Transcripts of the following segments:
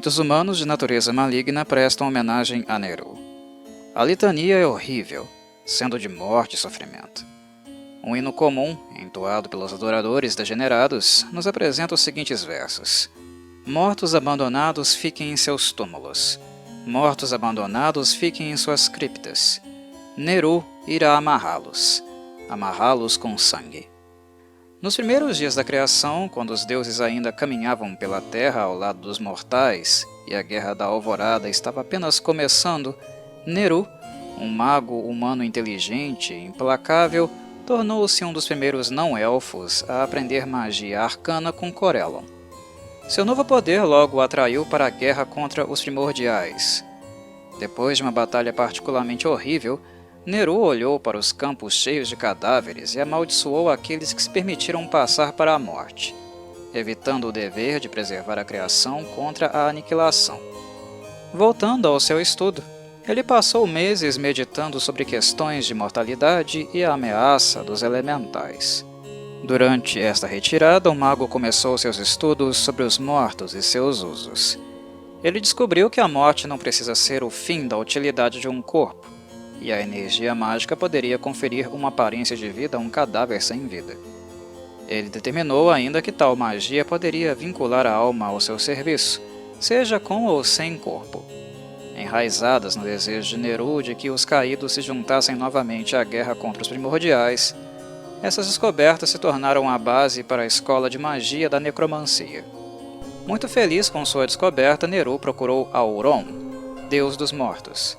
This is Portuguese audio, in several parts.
Muitos humanos de natureza maligna prestam homenagem a Neru. A litania é horrível, sendo de morte e sofrimento. Um hino comum, entoado pelos adoradores degenerados, nos apresenta os seguintes versos: mortos abandonados fiquem em seus túmulos. Mortos abandonados fiquem em suas criptas. Neru irá amarrá-los com sangue. Nos primeiros dias da criação, quando os deuses ainda caminhavam pela terra ao lado dos mortais e a Guerra da Alvorada estava apenas começando, Neru, um mago humano inteligente e implacável, tornou-se um dos primeiros não-elfos a aprender magia arcana com Corellon. Seu novo poder logo o atraiu para a guerra contra os primordiais. Depois de uma batalha particularmente horrível, Neru olhou para os campos cheios de cadáveres e amaldiçoou aqueles que se permitiram passar para a morte, evitando o dever de preservar a criação contra a aniquilação. Voltando ao seu estudo, ele passou meses meditando sobre questões de mortalidade e a ameaça dos elementais. Durante esta retirada, o mago começou seus estudos sobre os mortos e seus usos. Ele descobriu que a morte não precisa ser o fim da utilidade de um corpo, e a energia mágica poderia conferir uma aparência de vida a um cadáver sem vida. Ele determinou ainda que tal magia poderia vincular a alma ao seu serviço, seja com ou sem corpo. Enraizadas no desejo de Neru de que os caídos se juntassem novamente à guerra contra os primordiais, essas descobertas se tornaram a base para a escola de magia da necromancia. Muito feliz com sua descoberta, Neru procurou Auron, deus dos mortos.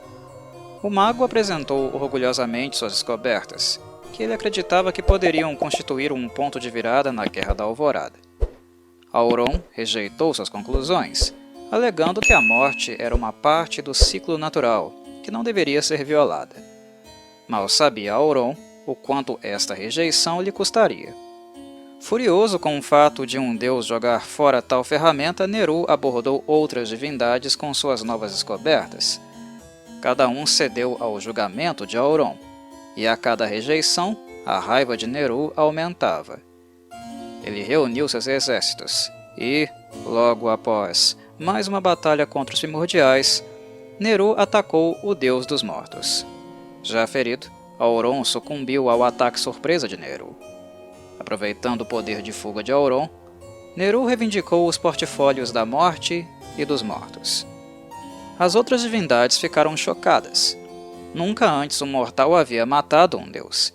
O mago apresentou orgulhosamente suas descobertas, que ele acreditava que poderiam constituir um ponto de virada na Guerra da Alvorada. Auron rejeitou suas conclusões, alegando que a morte era uma parte do ciclo natural, que não deveria ser violada. Mal sabia Auron o quanto esta rejeição lhe custaria. Furioso com o fato de um deus jogar fora tal ferramenta, Neru abordou outras divindades com suas novas descobertas. Cada um cedeu ao julgamento de Auron, e a cada rejeição, a raiva de Neru aumentava. Ele reuniu seus exércitos, e, logo após mais uma batalha contra os primordiais, Neru atacou o deus dos mortos. Já ferido, Auron sucumbiu ao ataque surpresa de Neru. Aproveitando o poder de fuga de Auron, Neru reivindicou os portfólios da morte e dos mortos. As outras divindades ficaram chocadas. Nunca antes um mortal havia matado um deus,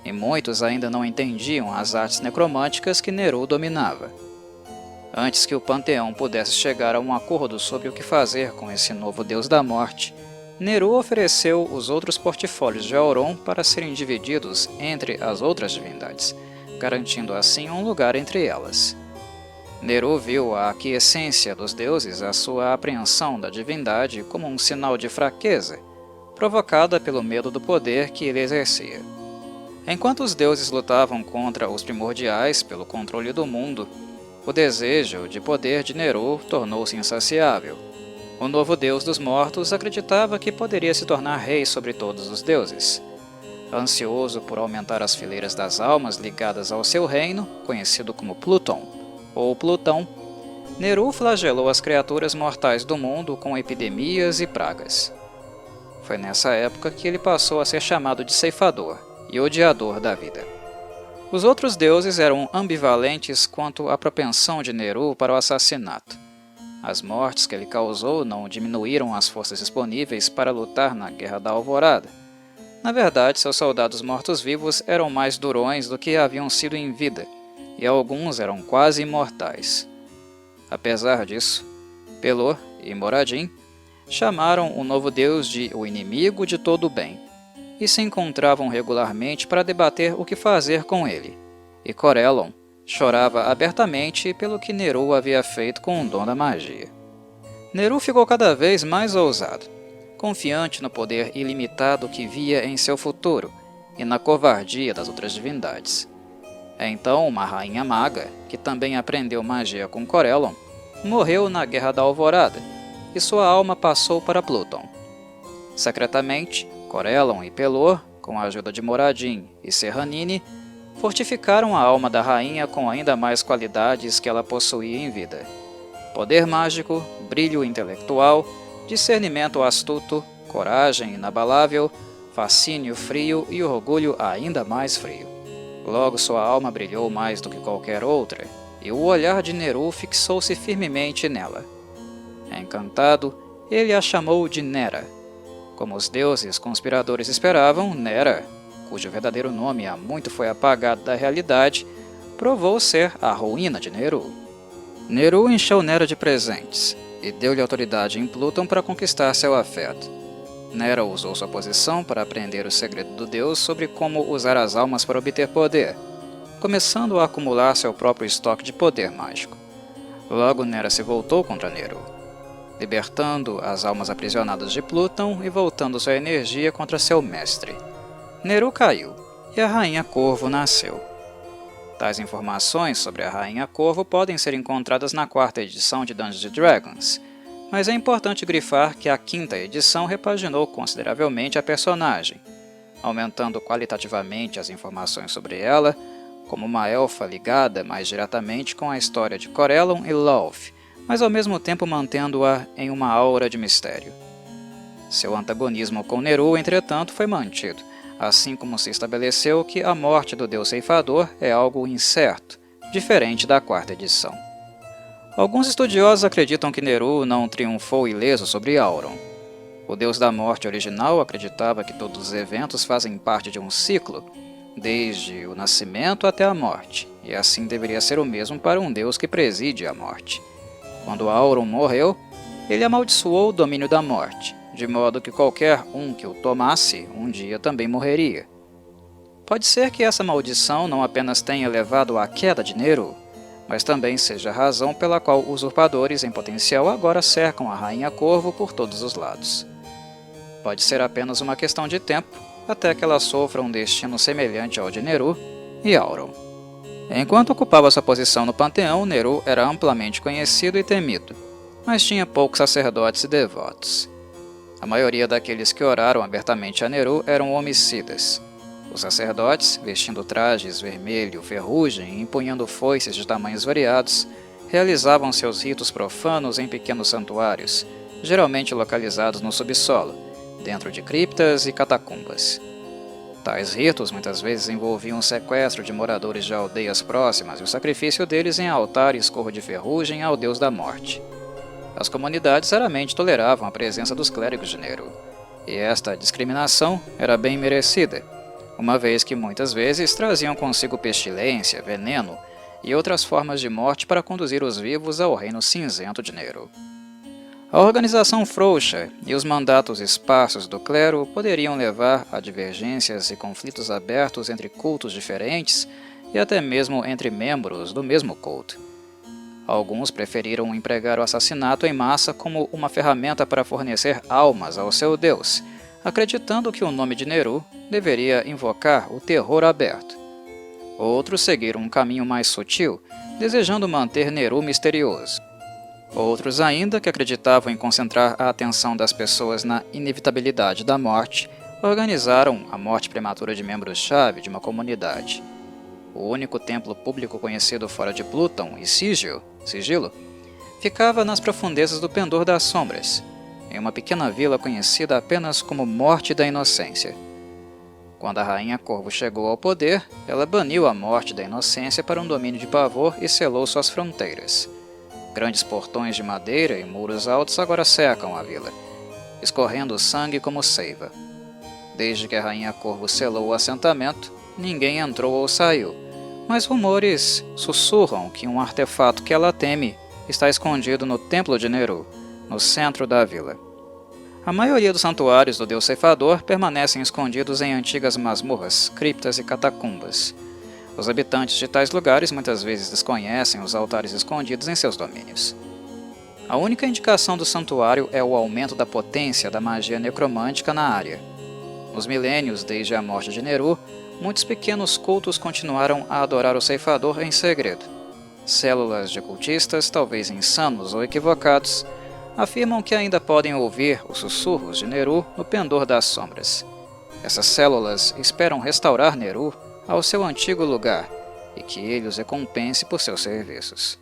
e muitos ainda não entendiam as artes necromânticas que Neru dominava. Antes que o panteão pudesse chegar a um acordo sobre o que fazer com esse novo deus da morte, Neru ofereceu os outros portfólios de Auron para serem divididos entre as outras divindades, garantindo assim um lugar entre elas. Neru viu a aquiescência dos deuses à sua apreensão da divindade como um sinal de fraqueza, provocada pelo medo do poder que ele exercia. Enquanto os deuses lutavam contra os primordiais pelo controle do mundo, o desejo de poder de Neru tornou-se insaciável. O novo deus dos mortos acreditava que poderia se tornar rei sobre todos os deuses. Ansioso por aumentar as fileiras das almas ligadas ao seu reino, conhecido como Pluton, ou Plutão, Neru flagelou as criaturas mortais do mundo com epidemias e pragas. Foi nessa época que ele passou a ser chamado de ceifador e odiador da vida. Os outros deuses eram ambivalentes quanto à propensão de Neru para o assassinato. As mortes que ele causou não diminuíram as forças disponíveis para lutar na Guerra da Alvorada. Na verdade, seus soldados mortos-vivos eram mais durões do que haviam sido em vida, e alguns eram quase imortais. Apesar disso, Pelor e Moradin chamaram o novo deus de o inimigo de todo o bem, e se encontravam regularmente para debater o que fazer com ele, e Corellon chorava abertamente pelo que Neru havia feito com o dom da magia. Neru ficou cada vez mais ousado, confiante no poder ilimitado que via em seu futuro e na covardia das outras divindades. Então, uma rainha maga, que também aprendeu magia com Corellon, morreu na Guerra da Alvorada, e sua alma passou para Pluton. Secretamente, Corellon e Pelor, com a ajuda de Moradin e Serranine, fortificaram a alma da rainha com ainda mais qualidades que ela possuía em vida. poder mágico, brilho intelectual, discernimento astuto, coragem inabalável, fascínio frio e orgulho ainda mais frio. Logo sua alma brilhou mais do que qualquer outra, e o olhar de Neru fixou-se firmemente nela. Encantado, ele a chamou de Nera. Como os deuses conspiradores esperavam, Nera, cujo verdadeiro nome há muito foi apagado da realidade, provou ser a ruína de Neru. Neru encheu Nera de presentes e deu-lhe autoridade em Plutão para conquistar seu afeto. Nera usou sua posição para aprender o segredo do deus sobre como usar as almas para obter poder, começando a acumular seu próprio estoque de poder mágico. Logo Nera se voltou contra Neru, libertando as almas aprisionadas de Plutão e voltando sua energia contra seu mestre. Neru caiu, e a Rainha Corvo nasceu. Tais informações sobre a Rainha Corvo podem ser encontradas na 4ª edição de Dungeons & Dragons, mas é importante grifar que a 5ª edição repaginou consideravelmente a personagem, aumentando qualitativamente as informações sobre ela, como uma elfa ligada mais diretamente com a história de Corellon e Lolth, mas ao mesmo tempo mantendo-a em uma aura de mistério. Seu antagonismo com Neru, entretanto, foi mantido, assim como se estabeleceu que a morte do deus ceifador é algo incerto, diferente da 4ª edição. Alguns estudiosos acreditam que Neru não triunfou ileso sobre Auron. O deus da morte original acreditava que todos os eventos fazem parte de um ciclo, desde o nascimento até a morte, e assim deveria ser o mesmo para um deus que preside a morte. Quando Auron morreu, ele amaldiçoou o domínio da morte, de modo que qualquer um que o tomasse, um dia também morreria. Pode ser que essa maldição não apenas tenha levado à queda de Neru, mas também seja a razão pela qual usurpadores em potencial agora cercam a Rainha Corvo por todos os lados. Pode ser apenas uma questão de tempo, até que ela sofra um destino semelhante ao de Neru e Auron. Enquanto ocupava sua posição no panteão, Neru era amplamente conhecido e temido, mas tinha poucos sacerdotes e devotos. A maioria daqueles que oraram abertamente a Neru eram homicidas. Os sacerdotes, vestindo trajes vermelho, ferrugem e empunhando foices de tamanhos variados, realizavam seus ritos profanos em pequenos santuários, geralmente localizados no subsolo, dentro de criptas e catacumbas. Tais ritos muitas vezes envolviam o sequestro de moradores de aldeias próximas e o sacrifício deles em altares cor de ferrugem ao deus da morte. As comunidades raramente toleravam a presença dos clérigos de Neru, e esta discriminação era bem merecida, uma vez que muitas vezes traziam consigo pestilência, veneno e outras formas de morte para conduzir os vivos ao reino cinzento de Neru. A organização frouxa e os mandatos esparsos do clero poderiam levar a divergências e conflitos abertos entre cultos diferentes e até mesmo entre membros do mesmo culto. Alguns preferiram empregar o assassinato em massa como uma ferramenta para fornecer almas ao seu deus, acreditando que o nome de Neru deveria invocar o terror aberto. Outros seguiram um caminho mais sutil, desejando manter Neru misterioso. Outros ainda, que acreditavam em concentrar a atenção das pessoas na inevitabilidade da morte, organizaram a morte prematura de membros-chave de uma comunidade. O único templo público conhecido fora de Plutão e Sigilo, ficava nas profundezas do Pendor das Sombras, em uma pequena vila conhecida apenas como Morte da Inocência. Quando a Rainha Corvo chegou ao poder, ela baniu a Morte da Inocência para um domínio de pavor e selou suas fronteiras. Grandes portões de madeira e muros altos agora cercam a vila, escorrendo sangue como seiva. Desde que a Rainha Corvo selou o assentamento, ninguém entrou ou saiu, mas rumores sussurram que um artefato que ela teme está escondido no Templo de Neru, no centro da vila. A maioria dos santuários do deus ceifador permanecem escondidos em antigas masmorras, criptas e catacumbas. Os habitantes de tais lugares muitas vezes desconhecem os altares escondidos em seus domínios. A única indicação do santuário é o aumento da potência da magia necromântica na área. Nos milênios desde a morte de Neru, muitos pequenos cultos continuaram a adorar o ceifador em segredo. Células de cultistas, talvez insanos ou equivocados, afirmam que ainda podem ouvir os sussurros de Neru no Pendor das Sombras. Essas células esperam restaurar Neru ao seu antigo lugar e que ele os recompense por seus serviços.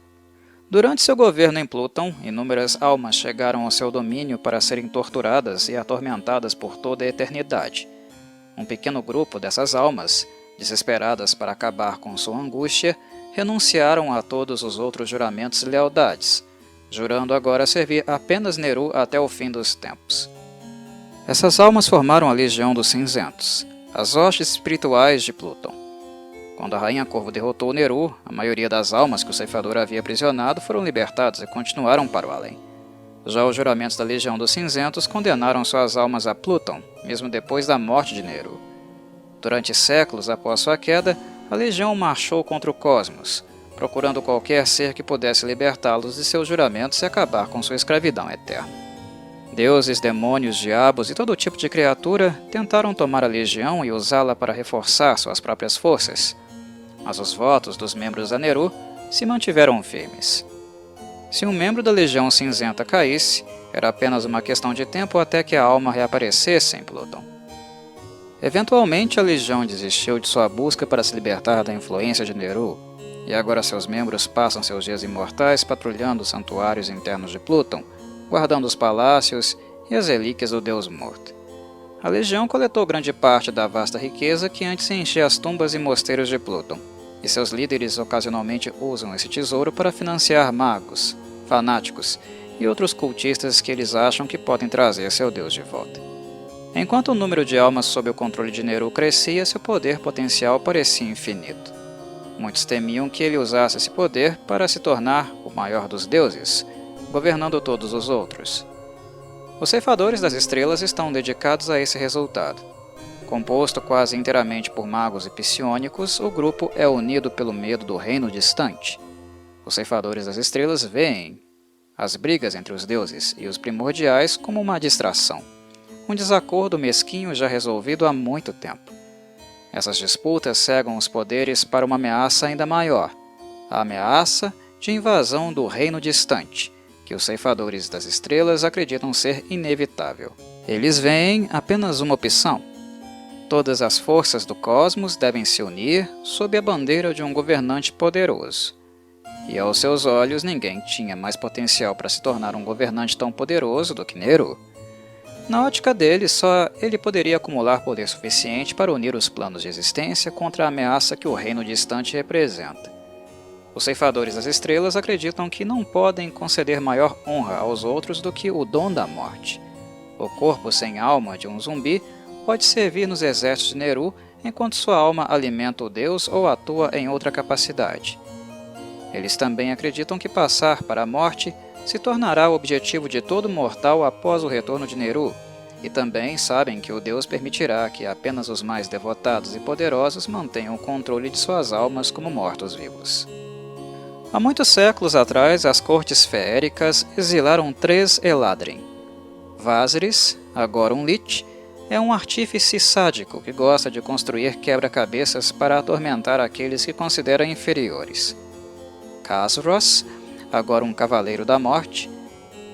Durante seu governo em Plutão, inúmeras almas chegaram ao seu domínio para serem torturadas e atormentadas por toda a eternidade. Um pequeno grupo dessas almas, desesperadas para acabar com sua angústia, renunciaram a todos os outros juramentos e lealdades, jurando agora servir apenas Neru até o fim dos tempos. Essas almas formaram a Legião dos Cinzentos, as hostes espirituais de Plutão. Quando a Rainha Corvo derrotou Neru, a maioria das almas que o ceifador havia aprisionado foram libertadas e continuaram para o além. Já os juramentos da Legião dos Cinzentos condenaram suas almas a Plutão, mesmo depois da morte de Neru. Durante séculos após sua queda, a Legião marchou contra o cosmos, procurando qualquer ser que pudesse libertá-los de seus juramentos e acabar com sua escravidão eterna. Deuses, demônios, diabos e todo tipo de criatura tentaram tomar a Legião e usá-la para reforçar suas próprias forças, mas os votos dos membros da Neru se mantiveram firmes. Se um membro da Legião Cinzenta caísse, era apenas uma questão de tempo até que a alma reaparecesse em Plutão. Eventualmente, a Legião desistiu de sua busca para se libertar da influência de Neru, e agora seus membros passam seus dias imortais patrulhando os santuários internos de Plutão, guardando os palácios e as relíquias do Deus morto. A Legião coletou grande parte da vasta riqueza que antes enchia as tumbas e mosteiros de Plutão, e seus líderes ocasionalmente usam esse tesouro para financiar magos, fanáticos e outros cultistas que eles acham que podem trazer seu Deus de volta. Enquanto o número de almas sob o controle de Neru crescia, seu poder potencial parecia infinito. Muitos temiam que ele usasse esse poder para se tornar o maior dos deuses, governando todos os outros. Os ceifadores das estrelas estão dedicados a esse resultado. Composto quase inteiramente por magos e psionicos, o grupo é unido pelo medo do reino distante. Os ceifadores das estrelas veem as brigas entre os deuses e os primordiais como uma distração, um desacordo mesquinho já resolvido há muito tempo. Essas disputas cegam os poderes para uma ameaça ainda maior, a ameaça de invasão do reino distante, que os ceifadores das estrelas acreditam ser inevitável. Eles veem apenas uma opção. Todas as forças do cosmos devem se unir sob a bandeira de um governante poderoso. E aos seus olhos ninguém tinha mais potencial para se tornar um governante tão poderoso do que Neru. Na ótica dele, só ele poderia acumular poder suficiente para unir os planos de existência contra a ameaça que o reino distante representa. Os ceifadores das estrelas acreditam que não podem conceder maior honra aos outros do que o dom da morte. O corpo sem alma de um zumbi pode servir nos exércitos de Neru enquanto sua alma alimenta o deus ou atua em outra capacidade. Eles também acreditam que passar para a morte se tornará o objetivo de todo mortal após o retorno de Neru, e também sabem que o deus permitirá que apenas os mais devotados e poderosos mantenham o controle de suas almas como mortos-vivos. Há muitos séculos atrás, as cortes feéricas exilaram 3 Eladrin. Vazris, agora um Lich, é um artífice sádico que gosta de construir quebra-cabeças para atormentar aqueles que considera inferiores. Khazros, agora um Cavaleiro da Morte,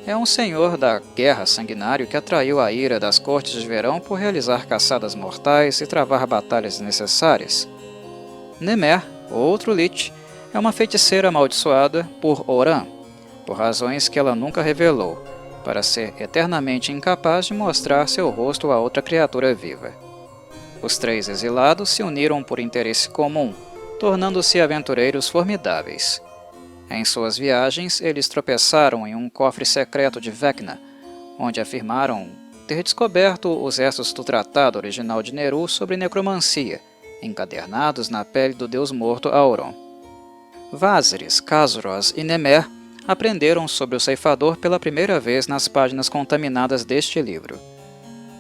é um senhor da guerra sanguinário que atraiu a ira das cortes de verão por realizar caçadas mortais e travar batalhas desnecessárias. Nemer, outro Lich, é uma feiticeira amaldiçoada por Oran, por razões que ela nunca revelou, para ser eternamente incapaz de mostrar seu rosto a outra criatura viva. Os 3 exilados se uniram por interesse comum, tornando-se aventureiros formidáveis. Em suas viagens, eles tropeçaram em um cofre secreto de Vecna, onde afirmaram ter descoberto os restos do tratado original de Neru sobre necromancia, encadernados na pele do deus morto Auron. Vazris, Khazros e Nemer aprenderam sobre o ceifador pela primeira vez nas páginas contaminadas deste livro.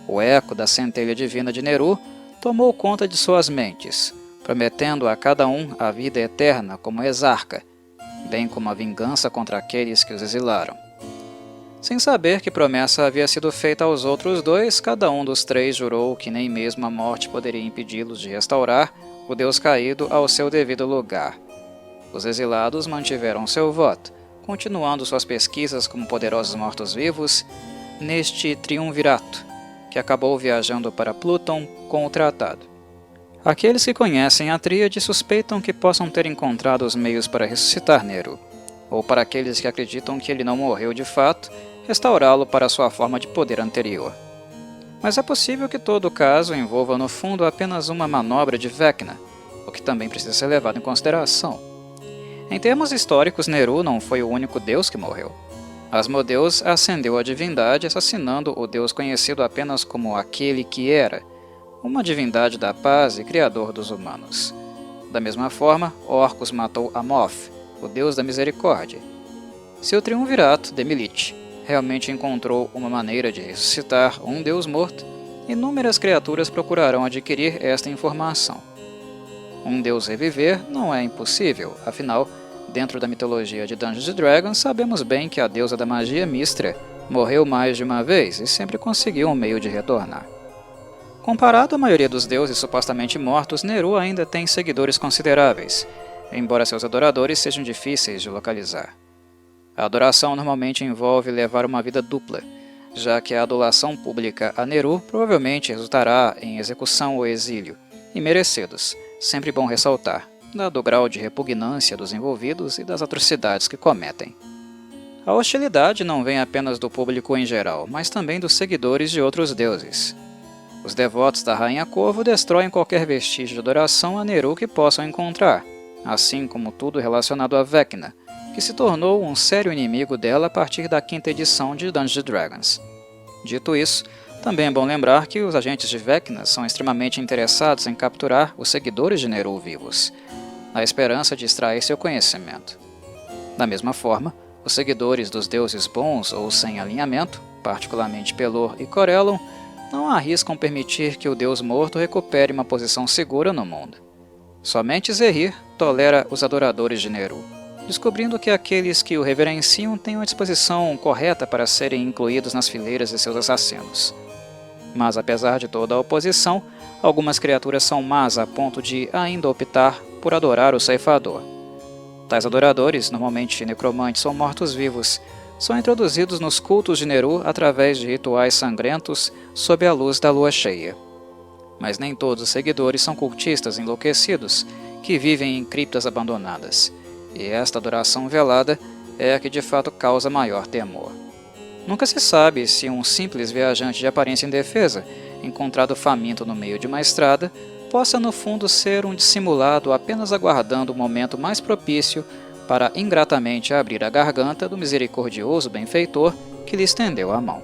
O eco da centelha divina de Neru tomou conta de suas mentes, prometendo a cada um a vida eterna como exarca, bem como a vingança contra aqueles que os exilaram. Sem saber que promessa havia sido feita aos outros 2, cada um dos 3 jurou que nem mesmo a morte poderia impedi-los de restaurar o Deus caído ao seu devido lugar. Os exilados mantiveram seu voto, continuando suas pesquisas como poderosos mortos-vivos neste triunvirato, que acabou viajando para Plutão com o tratado. Aqueles que conhecem a tríade suspeitam que possam ter encontrado os meios para ressuscitar Neru. ou para aqueles que acreditam que ele não morreu de fato, restaurá-lo para sua forma de poder anterior. Mas é possível que todo o caso envolva no fundo apenas uma manobra de Vecna, o que também precisa ser levado em consideração. Em termos históricos, Neru não foi o único deus que morreu. Asmodeus ascendeu à divindade, assassinando o deus conhecido apenas como aquele que era, uma divindade da paz e criador dos humanos. Da mesma forma, Orcus matou Amoth, o deus da misericórdia. Seu triunvirato, Demilich, realmente encontrou uma maneira de ressuscitar um deus morto, inúmeras criaturas procurarão adquirir esta informação. Um deus reviver não é impossível, afinal, dentro da mitologia de Dungeons & Dragons, sabemos bem que a deusa da magia Mystra morreu mais de uma vez e sempre conseguiu um meio de retornar. Comparado à maioria dos deuses supostamente mortos, Neru ainda tem seguidores consideráveis, embora seus adoradores sejam difíceis de localizar. A adoração normalmente envolve levar uma vida dupla, já que a adulação pública a Neru provavelmente resultará em execução ou exílio, imerecidos, sempre bom ressaltar, dado o grau de repugnância dos envolvidos e das atrocidades que cometem. A hostilidade não vem apenas do público em geral, mas também dos seguidores de outros deuses. Os devotos da Rainha Corvo destroem qualquer vestígio de adoração a Neru que possam encontrar, assim como tudo relacionado a Vecna, que se tornou um sério inimigo dela a partir da 5ª edição de Dungeons & Dragons. Dito isso, também é bom lembrar que os agentes de Vecna são extremamente interessados em capturar os seguidores de Neru vivos, na esperança de extrair seu conhecimento. Da mesma forma, os seguidores dos deuses bons ou sem alinhamento, particularmente Pelor e Corellon, não arriscam permitir que o deus morto recupere uma posição segura no mundo. Somente Zehir tolera os adoradores de Neru, descobrindo que aqueles que o reverenciam têm uma disposição correta para serem incluídos nas fileiras de seus assassinos. Mas apesar de toda a oposição, algumas criaturas são más a ponto de ainda optar por adorar o ceifador. Tais adoradores, normalmente necromantes ou mortos-vivos, são introduzidos nos cultos de Neru através de rituais sangrentos sob a luz da lua cheia. Mas nem todos os seguidores são cultistas enlouquecidos que vivem em criptas abandonadas, e esta adoração velada é a que de fato causa maior temor. Nunca se sabe se um simples viajante de aparência indefesa, encontrado faminto no meio de uma estrada, possa no fundo ser um dissimulado apenas aguardando o momento mais propício para ingratamente abrir a garganta do misericordioso benfeitor que lhe estendeu a mão.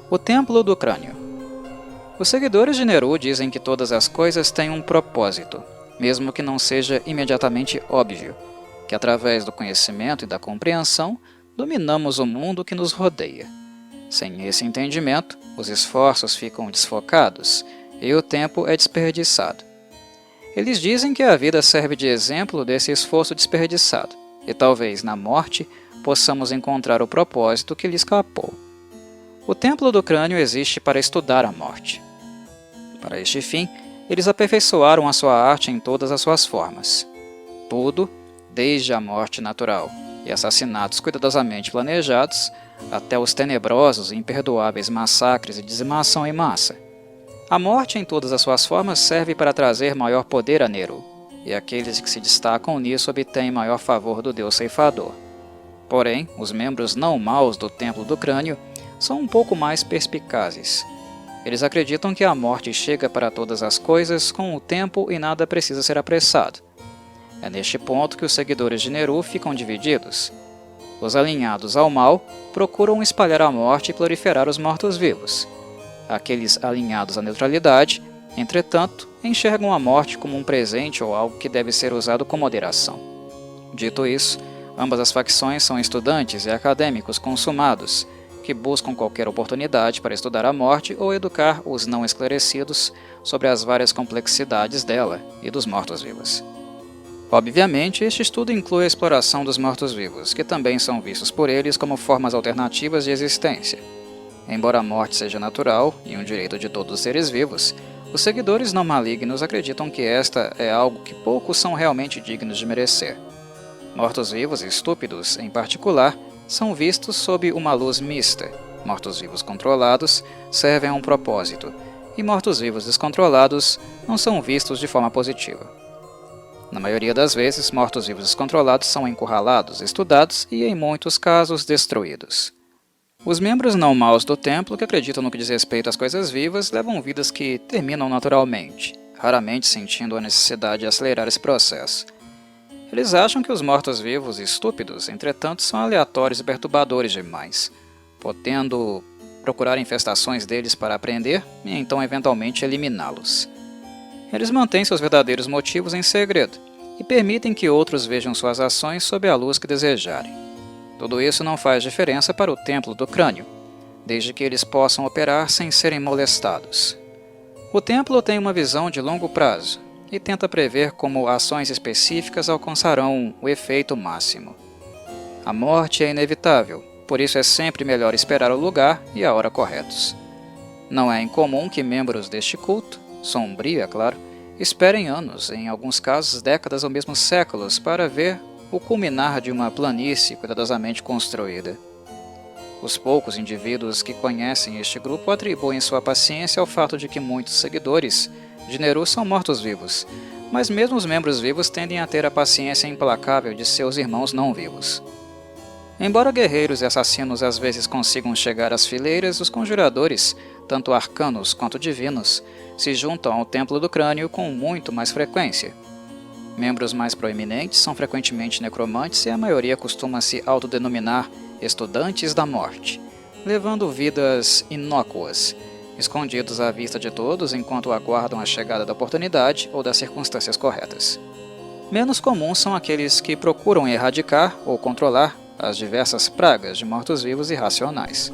O Templo do Crânio. Os seguidores de Neru dizem que todas as coisas têm um propósito, mesmo que não seja imediatamente óbvio, que através do conhecimento e da compreensão dominamos o mundo que nos rodeia. Sem esse entendimento, os esforços ficam desfocados e o tempo é desperdiçado. Eles dizem que a vida serve de exemplo desse esforço desperdiçado, e talvez na morte possamos encontrar o propósito que lhe escapou. O Templo do Crânio existe para estudar a morte. Para este fim, eles aperfeiçoaram a sua arte em todas as suas formas. Tudo, desde a morte natural e assassinatos cuidadosamente planejados, até os tenebrosos e imperdoáveis massacres e dizimação em massa. A morte em todas as suas formas serve para trazer maior poder a Neru, e aqueles que se destacam nisso obtêm maior favor do deus ceifador. Porém, os membros não maus do Templo do Crânio são um pouco mais perspicazes. Eles acreditam que a morte chega para todas as coisas com o tempo e nada precisa ser apressado. É neste ponto que os seguidores de Neru ficam divididos. Os alinhados ao mal procuram espalhar a morte e proliferar os mortos-vivos. Aqueles alinhados à neutralidade, entretanto, enxergam a morte como um presente ou algo que deve ser usado com moderação. Dito isso, ambas as facções são estudantes e acadêmicos consumados, que buscam qualquer oportunidade para estudar a morte ou educar os não esclarecidos sobre as várias complexidades dela e dos mortos-vivos. Obviamente, este estudo inclui a exploração dos mortos-vivos, que também são vistos por eles como formas alternativas de existência. Embora a morte seja natural e um direito de todos os seres vivos, os seguidores não malignos acreditam que esta é algo que poucos são realmente dignos de merecer. Mortos-vivos estúpidos, em particular, são vistos sob uma luz mista. Mortos-vivos controlados servem a um propósito, e mortos-vivos descontrolados não são vistos de forma positiva. Na maioria das vezes, mortos-vivos descontrolados são encurralados, estudados e, em muitos casos, destruídos. Os membros não maus do templo, que acreditam no que diz respeito às coisas vivas, levam vidas que terminam naturalmente, raramente sentindo a necessidade de acelerar esse processo. Eles acham que os mortos-vivos estúpidos, entretanto, são aleatórios e perturbadores demais, podendo procurar infestações deles para aprender e então eventualmente eliminá-los. Eles mantêm seus verdadeiros motivos em segredo e permitem que outros vejam suas ações sob a luz que desejarem. Tudo isso não faz diferença para o Templo do Crânio, desde que eles possam operar sem serem molestados. O templo tem uma visão de longo prazo e tenta prever como ações específicas alcançarão o efeito máximo. A morte é inevitável, por isso é sempre melhor esperar o lugar e a hora corretos. Não é incomum que membros deste culto, sombrio é claro, esperem anos, em alguns casos décadas ou mesmo séculos, para ver o culminar de uma planície cuidadosamente construída. Os poucos indivíduos que conhecem este grupo atribuem sua paciência ao fato de que muitos seguidores de Neru são mortos-vivos, mas mesmo os membros vivos tendem a ter a paciência implacável de seus irmãos não-vivos. Embora guerreiros e assassinos às vezes consigam chegar às fileiras, os conjuradores, tanto arcanos quanto divinos, se juntam ao Templo do Crânio com muito mais frequência. Membros mais proeminentes são frequentemente necromantes e a maioria costuma se autodenominar estudantes da morte, levando vidas inócuas, escondidos à vista de todos enquanto aguardam a chegada da oportunidade ou das circunstâncias corretas. Menos comuns são aqueles que procuram erradicar ou controlar as diversas pragas de mortos-vivos irracionais.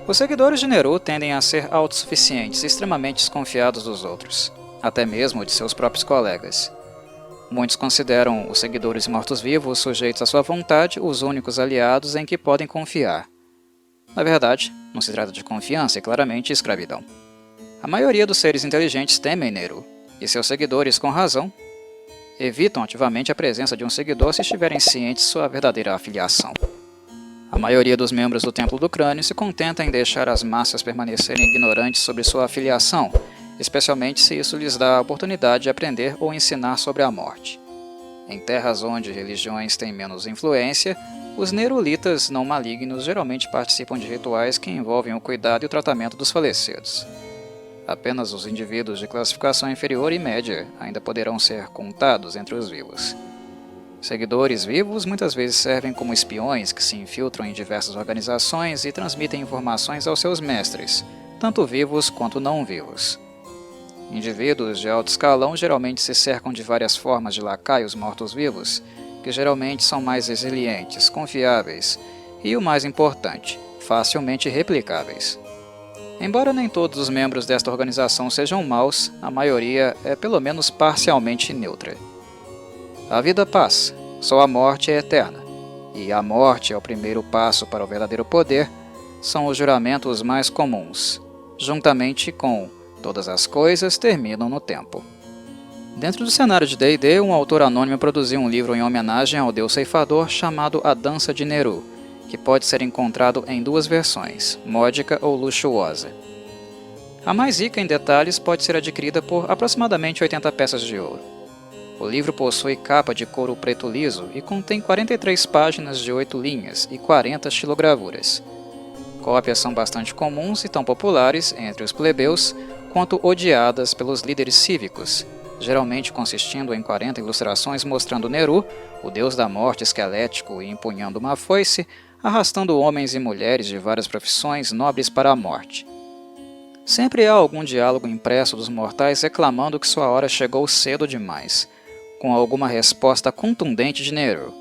Os seguidores de Neru tendem a ser autossuficientes e extremamente desconfiados dos outros, até mesmo de seus próprios colegas. Muitos consideram os seguidores mortos-vivos sujeitos à sua vontade os únicos aliados em que podem confiar. Na verdade, não se trata de confiança e claramente escravidão. A maioria dos seres inteligentes temem Neru, e seus seguidores, com razão, evitam ativamente a presença de um seguidor se estiverem cientes de sua verdadeira afiliação. A maioria dos membros do Templo do Crânio se contenta em deixar as massas permanecerem ignorantes sobre sua afiliação, especialmente se isso lhes dá a oportunidade de aprender ou ensinar sobre a morte. Em terras onde religiões têm menos influência, os nerulitas não malignos geralmente participam de rituais que envolvem o cuidado e o tratamento dos falecidos. Apenas os indivíduos de classificação inferior e média ainda poderão ser contados entre os vivos. Seguidores vivos muitas vezes servem como espiões que se infiltram em diversas organizações e transmitem informações aos seus mestres, tanto vivos quanto não vivos. Indivíduos de alto escalão geralmente se cercam de várias formas de lacaios mortos-vivos, que geralmente são mais resilientes, confiáveis e, o mais importante, facilmente replicáveis. Embora nem todos os membros desta organização sejam maus, a maioria é pelo menos parcialmente neutra. A vida passa, só a morte é eterna, e a morte é o primeiro passo para o verdadeiro poder, são os juramentos mais comuns, juntamente com todas as coisas terminam no tempo. Dentro do cenário de D&D, um autor anônimo produziu um livro em homenagem ao deus ceifador chamado A Dança de Neru, que pode ser encontrado em duas versões, módica ou luxuosa. A mais rica em detalhes pode ser adquirida por aproximadamente 80 peças de ouro. O livro possui capa de couro preto liso e contém 43 páginas de 8 linhas e 40 estilogravuras. Cópias são bastante comuns e tão populares entre os plebeus quanto odiadas pelos líderes cívicos, geralmente consistindo em 40 ilustrações mostrando Neru, o deus da morte esquelético e empunhando uma foice, arrastando homens e mulheres de várias profissões nobres para a morte. Sempre há algum diálogo impresso dos mortais reclamando que sua hora chegou cedo demais, com alguma resposta contundente de Neru.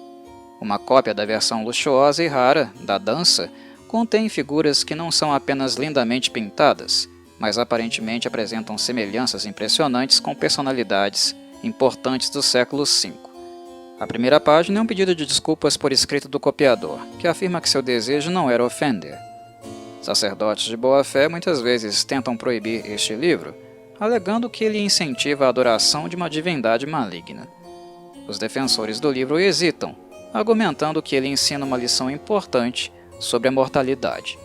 Uma cópia da versão luxuosa e rara, da dança, contém figuras que não são apenas lindamente pintadas, mas aparentemente apresentam semelhanças impressionantes com personalidades importantes do século V. A primeira página é um pedido de desculpas por escrito do copiador, que afirma que seu desejo não era ofender. Sacerdotes de boa-fé muitas vezes tentam proibir este livro, alegando que ele incentiva a adoração de uma divindade maligna. Os defensores do livro hesitam, argumentando que ele ensina uma lição importante sobre a mortalidade.